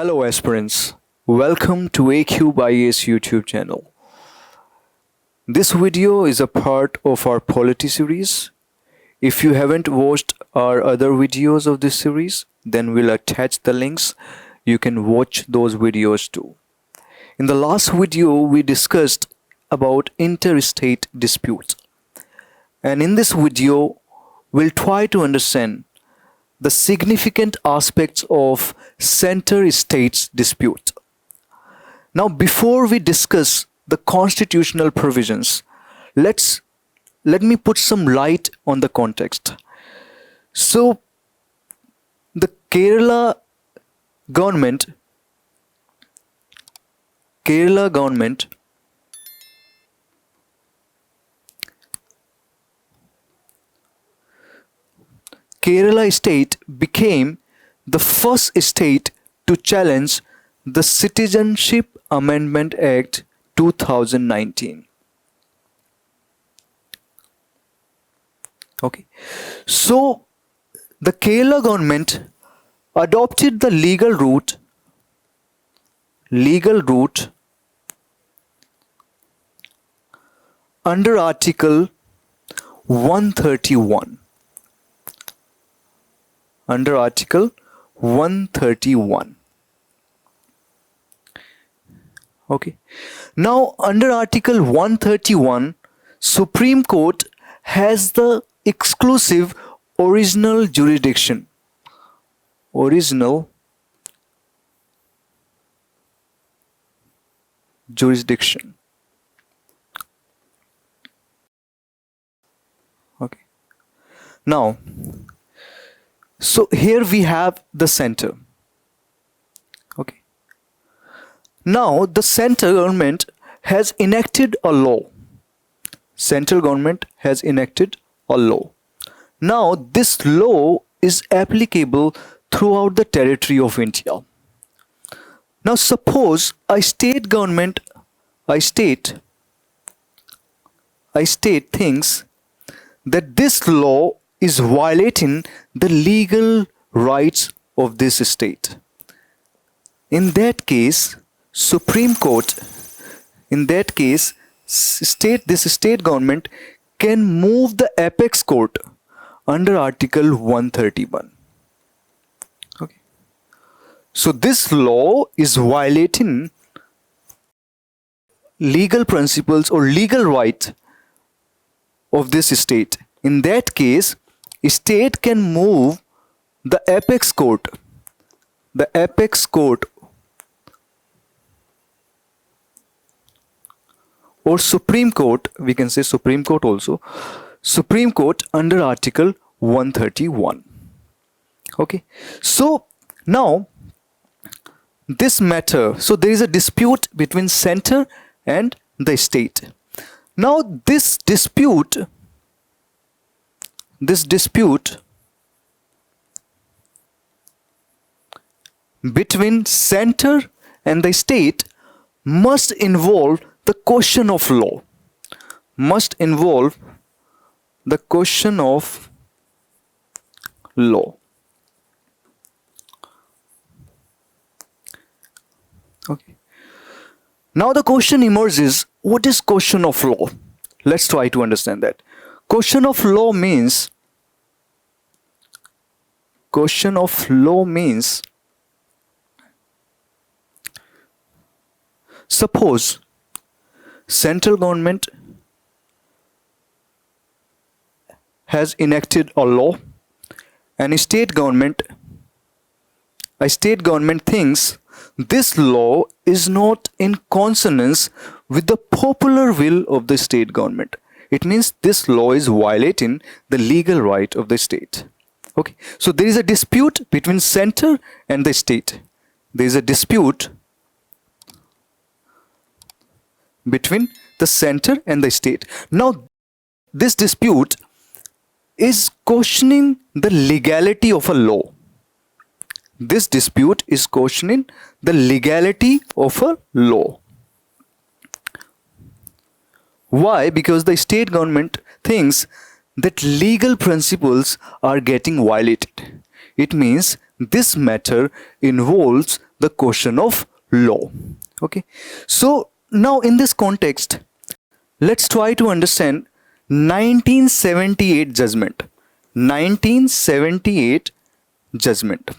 Hello aspirants, welcome to AQ by ACE YouTube channel. This video is a part of our polity series. If you haven't watched our other videos of this series, then we'll attach the links. You can watch those videos too. In the last video, we discussed about interstate disputes. And in this video, we'll try to understand the significant aspects of center-states dispute. Now, before we discuss the constitutional provisions, let me put some light on the context. So, the Kerala government Kerala state became the first state to challenge the Citizenship Amendment Act 2019. Okay, so the Kerala government adopted the legal route under Article 131. Under Article 131. Okay. Now, under Article 131, Supreme Court has the exclusive original jurisdiction. Okay. Now, so here we have the center. Okay. Now the central government has enacted a law. Now this law is applicable throughout the territory of India. Now suppose a state thinks that this law is violating the legal rights of this state. In that case, Supreme Court, this state government can move the apex court under Article 131. Okay. So this law is violating legal principles or legal right of this state. In that case, a state can move the apex court or Supreme Court, we can say Supreme Court also, Supreme Court under Article 131. Okay, so now this matter, so there is a dispute between center and the state. Now this dispute between center and the state must involve the question of law. Okay. Now the question emerges, what is question of law? Let's try to understand that. Question of law means suppose central government has enacted a law and a state government thinks this law is not in consonance with the popular will of the state government. It means this law is violating the legal right of the state. Okay, so there is a dispute between center and the state. There is a dispute between the center and the state. Now, this dispute is questioning the legality of a law. This dispute is questioning the legality of a law. Why? Because the state government thinks that legal principles are getting violated. It means this matter involves the question of law. Okay, so now in this context, let's try to understand 1978 judgment. 1978 judgment.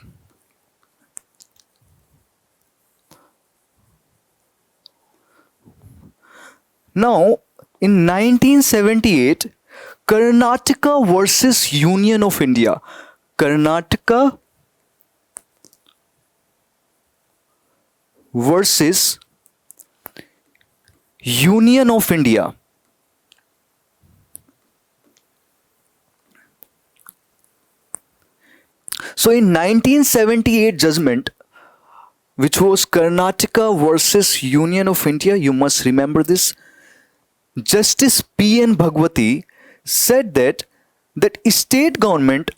Now, in 1978, Karnataka versus Union of India. Karnataka versus Union of India. So in 1978 judgment, which was Karnataka versus Union of India, you must remember this. Justice P.N. Bhagwati said that state government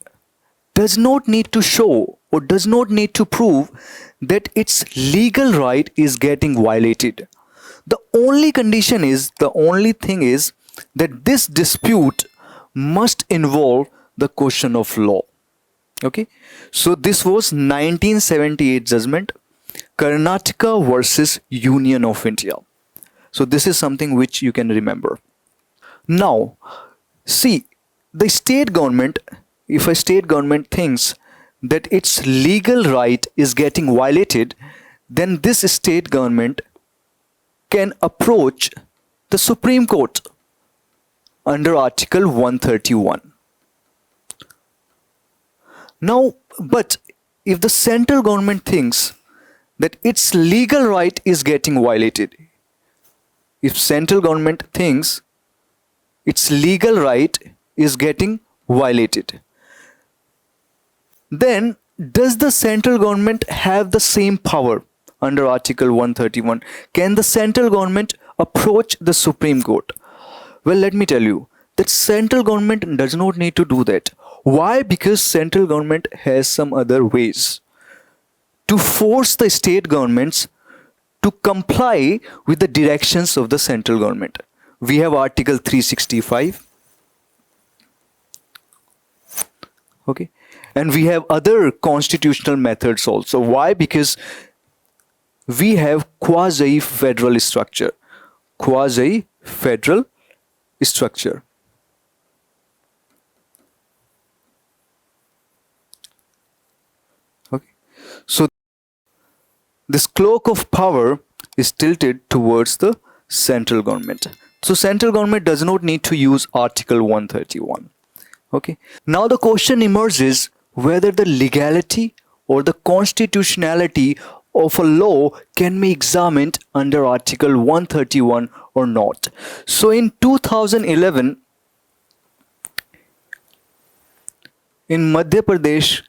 does not need to show or does not need to prove that its legal right is getting violated. The only condition is, the only thing is that this dispute must involve the question of law. Okay, so this was 1978 judgment, Karnataka versus Union of India. So this is something which you can remember. Now, see, the state government, if a state government thinks that its legal right is getting violated, then this state government can approach the Supreme Court under Article 131. Now, but if the central government thinks that its legal right is getting violated, if central government thinks its legal right is getting violated, then does the central government have the same power under Article 131? Can the central government approach the Supreme Court? Well, let me tell you that central government does not need to do that. Why? Because central government has some other ways to force the state governments to comply with the directions of the central government. We have Article 365. Okay, and we have other constitutional methods also. Why? Because we have quasi-federal structure. Quasi-federal structure. Okay, so this cloak of power is tilted towards the central government. So central government does not need to use Article 131. Okay. Now the question emerges whether the legality or the constitutionality of a law can be examined under Article 131 or not. So in 2011, in Madhya Pradesh,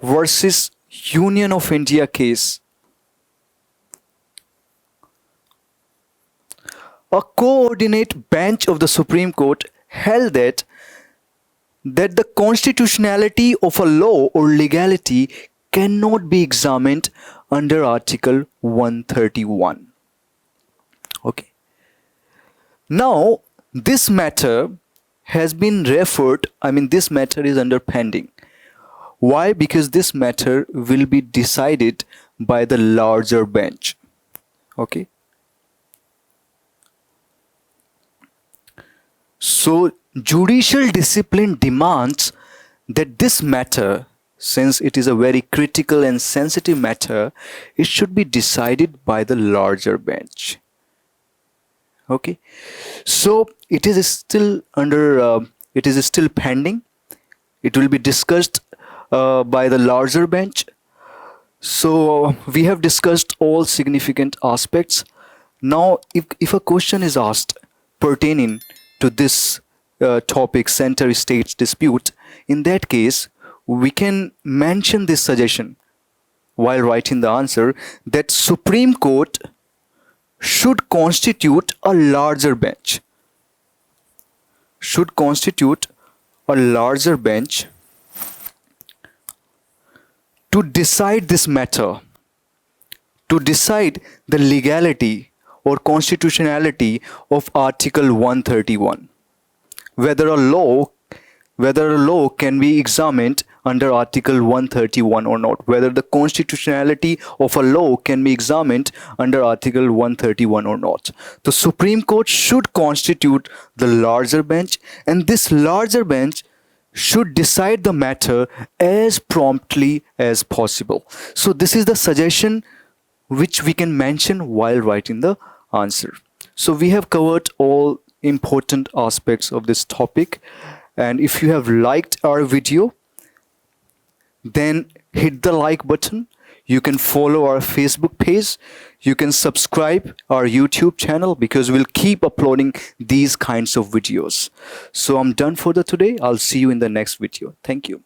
versus Union of India case, a coordinate bench of the Supreme Court held that the constitutionality of a law or legality cannot be examined under Article 131. Okay. Now, this matter has been referred, this matter is under pending. Why? Because this matter will be decided by the larger bench. Okay. So judicial discipline demands that this matter, since it is a very critical and sensitive matter, it should be decided by the larger bench. Okay. So it is still under, it is still pending. It will be discussed by the larger bench. So we have discussed all significant aspects. Now, if a question is asked pertaining to this topic, center-state dispute, in that case, we can mention this suggestion while writing the answer, that Supreme Court should constitute a larger bench. Should constitute a larger bench to decide this matter, to decide the legality or constitutionality of Article 131. whether a law can be examined under Article 131 or not, whether the constitutionality of a law can be examined under Article 131 or not. The Supreme Court should constitute the larger bench, and this larger bench should decide the matter as promptly as possible. So this is the suggestion which we can mention while writing the answer. So we have covered all important aspects of this topic, and if you have liked our video, then hit the like button. You can follow our Facebook page. You can subscribe our YouTube channel, because we'll keep uploading these kinds of videos. So I'm done for today. I'll see you in the next video. Thank you.